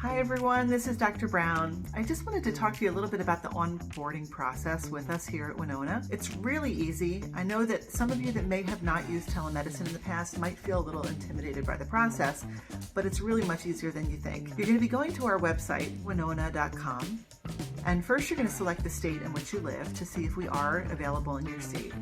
Hi everyone, this is Dr. Brown. I just wanted to talk to you a little bit about the onboarding process with us here at Winona. It's really easy. I know that some of you that may have not used telemedicine in the past might feel a little intimidated by the process, but it's really much easier than you think. You're going to be going to our website, winona.com, and first you're going to select the state in which you live to see if we are available in your state.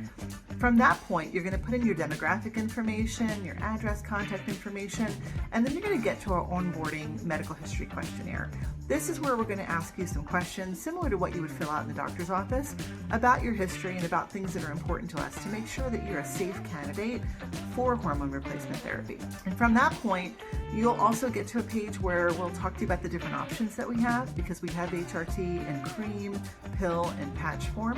From that point, you're going to put in your demographic information, your address, contact information, and then you're going to get to our onboarding medical history questionnaire. This is where we're going to ask you some questions similar to what you would fill out in the doctor's office about your history and about things that are important to us to make sure that you're a safe candidate for hormone replacement therapy. And from that point, you'll also get to a page where we'll talk to you about the different options that we have, because we have HRT in cream, pill, and patch form.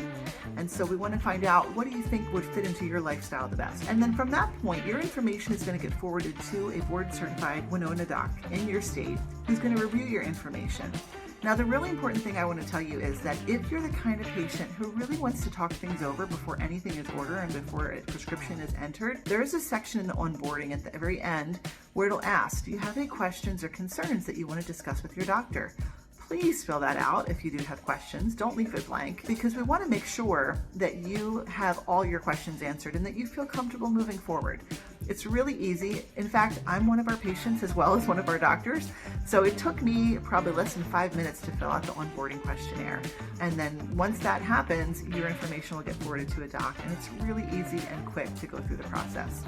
And so we want to find out, what do you think would fit into your lifestyle the best? And then from that point, your information is going to get forwarded to a board-certified Winona doc in your state who's going to review your information. Now, the really important thing I want to tell you is that if you're the kind of patient who really wants to talk things over before anything is ordered and before a prescription is entered, there is a section in the onboarding at the very end where it'll ask, do you have any questions or concerns that you want to discuss with your doctor? Please fill that out if you do have questions. Don't leave it blank, because we want to make sure that you have all your questions answered and that you feel comfortable moving forward. It's really easy. In fact, I'm one of our patients as well as one of our doctors. So it took me probably less than 5 minutes to fill out the onboarding questionnaire. And then once that happens, your information will get forwarded to a doc, and it's really easy and quick to go through the process.